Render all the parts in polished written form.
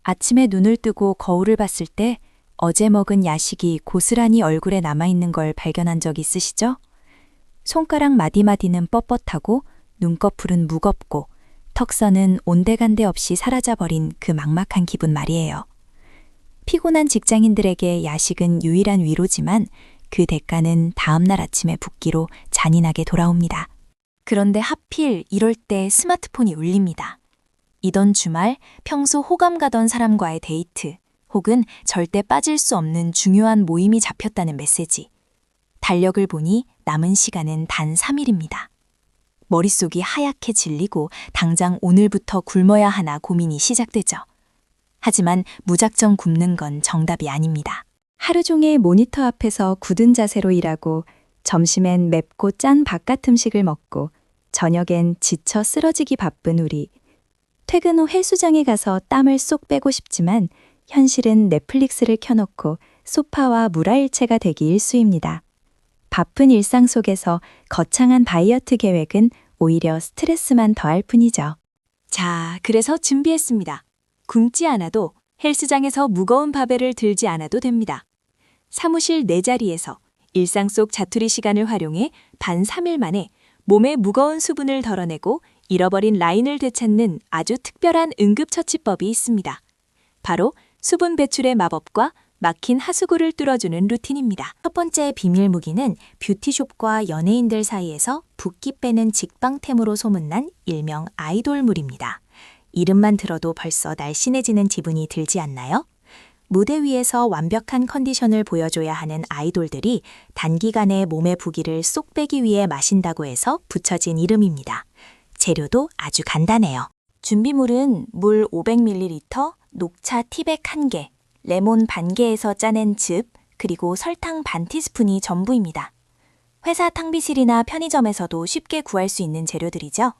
아침에 눈을 뜨고 거울을 봤을 때 어제 먹은 야식이 고스란히 얼굴에 남아있는 걸 발견한 적 있으시죠? 손가락 마디마디는 뻣뻣하고 눈꺼풀은 무겁고 턱선은 온데간데 없이 사라져버린 그 막막한 기분 말이에요. 피곤한 직장인들에게 야식은 유일한 위로지만 그 대가는 다음날 아침에 붓기로 잔인하게 돌아옵니다. 그런데 하필 이럴 때 스마트폰이 울립니다. 이던 주말 평소 호감 가던 사람과의 데이트 혹은 절대 빠질 수 없는 중요한 모임이 잡혔다는 메시지. 달력을 보니 남은 시간은 단 3일입니다. 머릿속이 하얗게 질리고 당장 오늘부터 굶어야 하나 고민이 시작되죠. 하지만 무작정 굶는 건 정답이 아닙니다. 하루 종일 모니터 앞에서 굳은 자세로 일하고 점심엔 맵고 짠 바깥 음식을 먹고 저녁엔 지쳐 쓰러지기 바쁜 우리. 퇴근 후 헬스장에 가서 땀을 쏙 빼고 싶지만 현실은 넷플릭스를 켜놓고 소파와 물화일체가 되기 일쑤입니다. 바쁜 일상 속에서 거창한 다이어트 계획은 오히려 스트레스만 더할 뿐이죠. 자, 그래서 준비했습니다. 굶지 않아도 헬스장에서 무거운 바벨을 들지 않아도 됩니다. 사무실 내 자리에서 일상 속 자투리 시간을 활용해 단 3일 만에 몸의 무거운 수분을 덜어내고 잃어버린 라인을 되찾는 아주 특별한 응급처치법이 있습니다. 바로 수분 배출의 마법과 막힌 하수구를 뚫어주는 루틴입니다. 첫 번째 비밀 무기는 뷰티숍과 연예인들 사이에서 붓기 빼는 직방템으로 소문난 일명 아이돌물입니다. 이름만 들어도 벌써 날씬해지는 기분이 들지 않나요? 무대 위에서 완벽한 컨디션을 보여줘야 하는 아이돌들이 단기간에 몸의 부기를 쏙 빼기 위해 마신다고 해서 붙여진 이름입니다. 재료도 아주 간단해요. 준비물은 물 500ml, 녹차 티백 1개, 레몬 반 개에서 짜낸 즙, 그리고 설탕 반 티스푼이 전부입니다. 회사 탕비실이나 편의점에서도 쉽게 구할 수 있는 재료들이죠.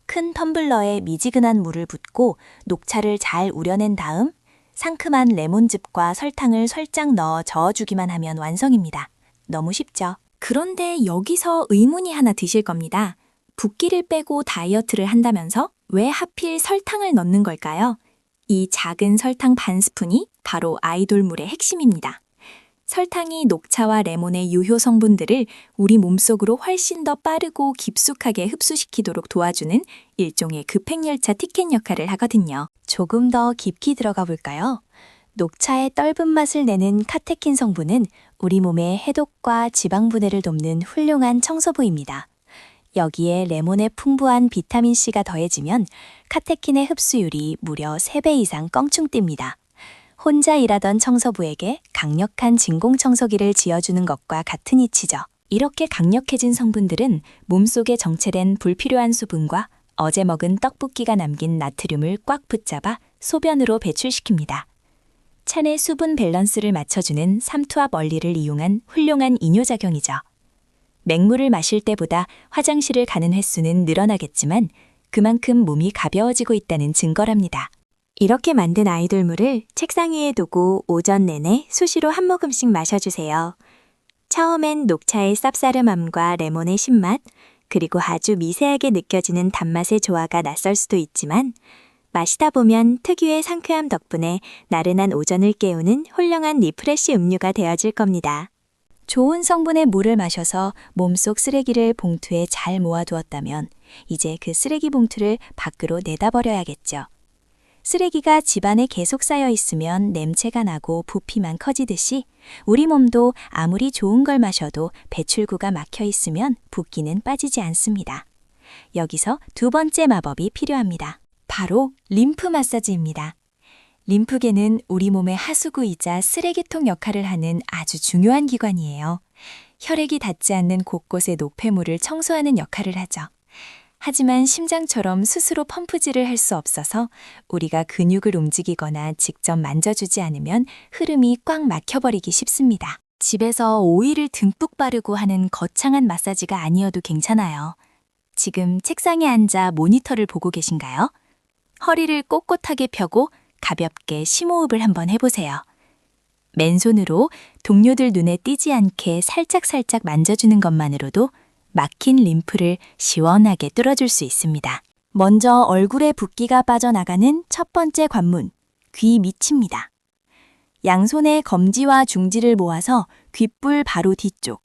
큰 텀블러에 미지근한 물을 붓고 녹차를 잘 우려낸 다음 상큼한 레몬즙과 설탕을 살짝 넣어 저어주기만 하면 완성입니다. 너무 쉽죠? 그런데 여기서 의문이 하나 드실 겁니다. 붓기를 빼고 다이어트를 한다면서 왜 하필 설탕을 넣는 걸까요? 이 작은 설탕 반 스푼이 바로 아이돌물의 핵심입니다. 설탕이 녹차와 레몬의 유효 성분들을 우리 몸속으로 훨씬 더 빠르고 깊숙하게 흡수시키도록 도와주는 일종의 급행열차 티켓 역할을 하거든요. 조금 더 깊이 들어가 볼까요? 녹차의 떫은 맛을 내는 카테킨 성분은 우리 몸의 해독과 지방 분해를 돕는 훌륭한 청소부입니다. 여기에 레몬의 풍부한 비타민C가 더해지면 카테킨의 흡수율이 무려 3배 이상 껑충 뜁니다. 혼자 일하던 청소부에게 강력한 진공청소기를 쥐어주는 것과 같은 이치죠. 이렇게 강력해진 성분들은 몸속에 정체된 불필요한 수분과 어제 먹은 떡볶이가 남긴 나트륨을 꽉 붙잡아 소변으로 배출시킵니다. 찬의 수분 밸런스를 맞춰주는 삼투압 원리를 이용한 훌륭한 이뇨작용이죠. 맹물을 마실 때보다 화장실을 가는 횟수는 늘어나겠지만 그만큼 몸이 가벼워지고 있다는 증거랍니다. 이렇게 만든 아이돌물을 책상 위에 두고 오전 내내 수시로 한 모금씩 마셔주세요. 처음엔 녹차의 쌉싸름함과 레몬의 신맛, 그리고 아주 미세하게 느껴지는 단맛의 조화가 낯설 수도 있지만 마시다 보면 특유의 상쾌함 덕분에 나른한 오전을 깨우는 훌륭한 리프레시 음료가 되어질 겁니다. 좋은 성분의 물을 마셔서 몸속 쓰레기를 봉투에 잘 모아두었다면 이제 그 쓰레기 봉투를 밖으로 내다버려야겠죠. 쓰레기가 집안에 계속 쌓여 있으면 냄새가 나고 부피만 커지듯이 우리 몸도 아무리 좋은 걸 마셔도 배출구가 막혀 있으면 붓기는 빠지지 않습니다. 여기서 두 번째 마법이 필요합니다. 바로 림프 마사지입니다. 림프계는 우리 몸의 하수구이자 쓰레기통 역할을 하는 아주 중요한 기관이에요. 혈액이 닿지 않는 곳곳의 노폐물을 청소하는 역할을 하죠. 하지만 심장처럼 스스로 펌프질을 할 수 없어서 우리가 근육을 움직이거나 직접 만져주지 않으면 흐름이 꽉 막혀버리기 쉽습니다. 집에서 오일을 듬뿍 바르고 하는 거창한 마사지가 아니어도 괜찮아요. 지금 책상에 앉아 모니터를 보고 계신가요? 허리를 꼿꼿하게 펴고 가볍게 심호흡을 한번 해보세요. 맨손으로 동료들 눈에 띄지 않게 살짝살짝 만져주는 것만으로도 막힌 림프를 시원하게 뚫어줄 수 있습니다. 먼저 얼굴에 붓기가 빠져나가는 첫 번째 관문, 귀 밑입니다. 양손에 검지와 중지를 모아서 귓불 바로 뒤쪽,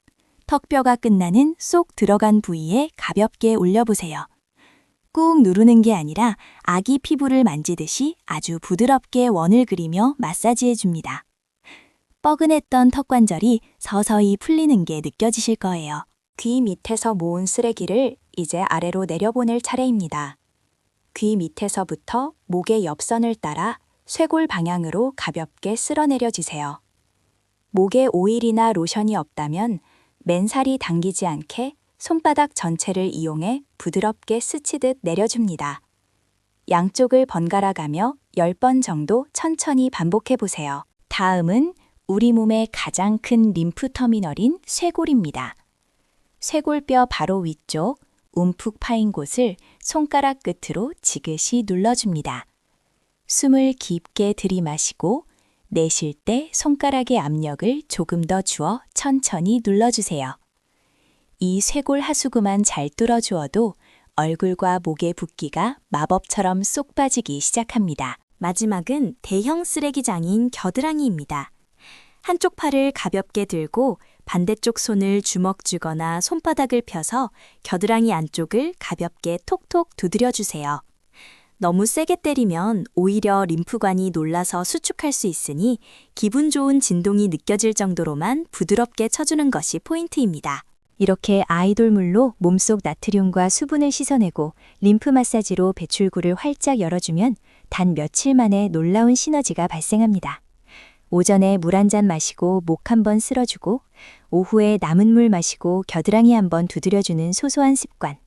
턱뼈가 끝나는 쏙 들어간 부위에 가볍게 올려보세요. 꾹 누르는 게 아니라 아기 피부를 만지듯이 아주 부드럽게 원을 그리며 마사지해 줍니다. 뻐근했던 턱관절이 서서히 풀리는 게 느껴지실 거예요. 귀 밑에서 모은 쓰레기를 이제 아래로 내려보낼 차례입니다. 귀 밑에서부터 목의 옆선을 따라 쇄골 방향으로 가볍게 쓸어내려 주세요. 목에 오일이나 로션이 없다면 맨살이 당기지 않게 손바닥 전체를 이용해 부드럽게 스치듯 내려줍니다. 양쪽을 번갈아 가며 10번 정도 천천히 반복해 보세요. 다음은 우리 몸의 가장 큰 림프 터미널인 쇄골입니다. 쇄골뼈 바로 위쪽, 움푹 파인 곳을 손가락 끝으로 지그시 눌러줍니다. 숨을 깊게 들이마시고 내쉴 때 손가락의 압력을 조금 더 주어 천천히 눌러주세요. 이 쇄골 하수구만 잘 뚫어주어도 얼굴과 목의 붓기가 마법처럼 쏙 빠지기 시작합니다. 마지막은 대형 쓰레기장인 겨드랑이입니다. 한쪽 팔을 가볍게 들고 반대쪽 손을 주먹 쥐거나 손바닥을 펴서 겨드랑이 안쪽을 가볍게 톡톡 두드려주세요. 너무 세게 때리면 오히려 림프관이 놀라서 수축할 수 있으니 기분 좋은 진동이 느껴질 정도로만 부드럽게 쳐주는 것이 포인트입니다. 이렇게 아이돌물로 몸속 나트륨과 수분을 씻어내고 림프 마사지로 배출구를 활짝 열어주면 단 며칠 만에 놀라운 시너지가 발생합니다. 오전에 물 한 잔 마시고 목 한번 쓸어주고 오후에 남은 물 마시고 겨드랑이 한번 두드려주는 소소한 습관.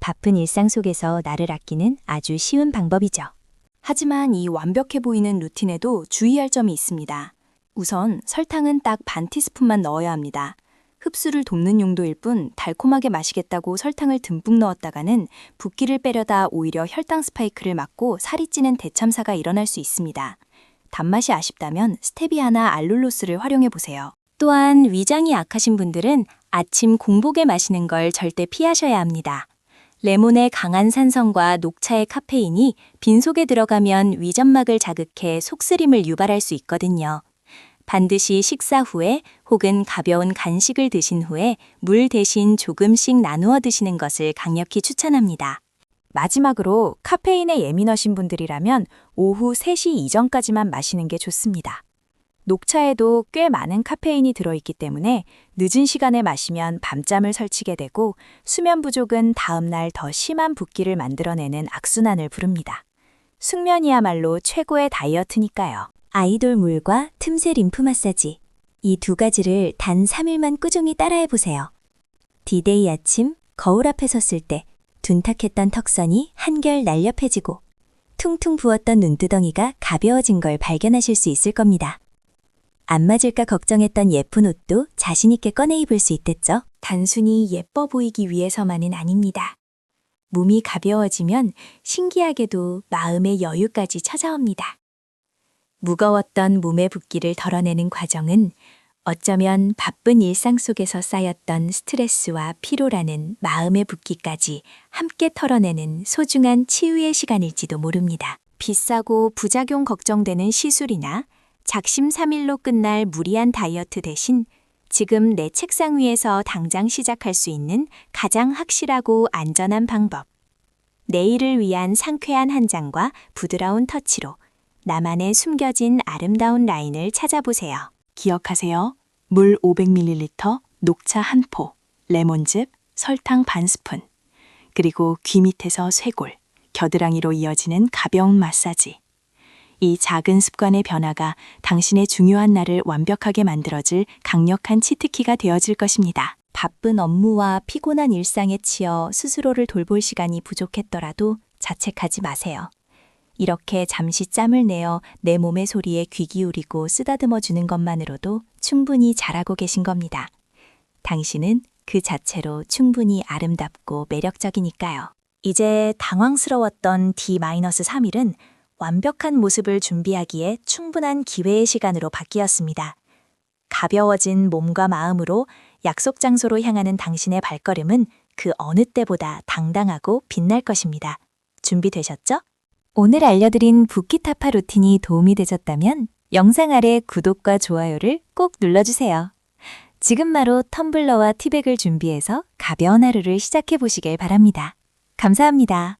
바쁜 일상 속에서 나를 아끼는 아주 쉬운 방법이죠. 하지만 이 완벽해 보이는 루틴에도 주의할 점이 있습니다. 우선 설탕은 딱 반 티스푼만 넣어야 합니다. 흡수를 돕는 용도일 뿐 달콤하게 마시겠다고 설탕을 듬뿍 넣었다가는 붓기를 빼려다 오히려 혈당 스파이크를 맞고 살이 찌는 대참사가 일어날 수 있습니다. 단맛이 아쉽다면 스테비아나 알룰로스를 활용해 보세요. 또한 위장이 약하신 분들은 아침 공복에 마시는 걸 절대 피하셔야 합니다. 레몬의 강한 산성과 녹차의 카페인이 빈속에 들어가면 위점막을 자극해 속쓰림을 유발할 수 있거든요. 반드시 식사 후에 혹은 가벼운 간식을 드신 후에 물 대신 조금씩 나누어 드시는 것을 강력히 추천합니다. 마지막으로 카페인에 예민하신 분들이라면 오후 3시 이전까지만 마시는 게 좋습니다. 녹차에도 꽤 많은 카페인이 들어있기 때문에 늦은 시간에 마시면 밤잠을 설치게 되고 수면 부족은 다음날 더 심한 붓기를 만들어내는 악순환을 부릅니다. 숙면이야말로 최고의 다이어트니까요. 아이돌 물과 틈새 림프 마사지. 이 두 가지를 단 3일만 꾸준히 따라해보세요. 디데이 아침 거울 앞에 섰을 때 둔탁했던 턱선이 한결 날렵해지고 퉁퉁 부었던 눈두덩이가 가벼워진 걸 발견하실 수 있을 겁니다. 안 맞을까 걱정했던 예쁜 옷도 자신있게 꺼내 입을 수 있댔죠? 단순히 예뻐 보이기 위해서만은 아닙니다. 몸이 가벼워지면 신기하게도 마음의 여유까지 찾아옵니다. 무거웠던 몸의 붓기를 덜어내는 과정은 어쩌면 바쁜 일상 속에서 쌓였던 스트레스와 피로라는 마음의 붓기까지 함께 털어내는 소중한 치유의 시간일지도 모릅니다. 비싸고 부작용 걱정되는 시술이나 작심삼일로 끝날 무리한 다이어트 대신 지금 내 책상 위에서 당장 시작할 수 있는 가장 확실하고 안전한 방법. 내일을 위한 상쾌한 한 잔과 부드러운 터치로 나만의 숨겨진 아름다운 라인을 찾아보세요. 기억하세요. 물 500ml, 녹차 1포, 레몬즙, 설탕 반 스푼, 그리고 귀 밑에서 쇄골, 겨드랑이로 이어지는 가벼운 마사지. 이 작은 습관의 변화가 당신의 중요한 날을 완벽하게 만들어줄 강력한 치트키가 되어줄 것입니다. 바쁜 업무와 피곤한 일상에 치여 스스로를 돌볼 시간이 부족했더라도 자책하지 마세요. 이렇게 잠시 짬을 내어 내 몸의 소리에 귀 기울이고 쓰다듬어 주는 것만으로도 충분히 잘하고 계신 겁니다. 당신은 그 자체로 충분히 아름답고 매력적이니까요. 이제 당황스러웠던 D-3일은 완벽한 모습을 준비하기에 충분한 기회의 시간으로 바뀌었습니다. 가벼워진 몸과 마음으로 약속 장소로 향하는 당신의 발걸음은 그 어느 때보다 당당하고 빛날 것입니다. 준비되셨죠? 오늘 알려드린 붓기타파 루틴이 도움이 되셨다면 영상 아래 구독과 좋아요를 꼭 눌러주세요. 지금 바로 텀블러와 티백을 준비해서 가벼운 하루를 시작해 보시길 바랍니다. 감사합니다.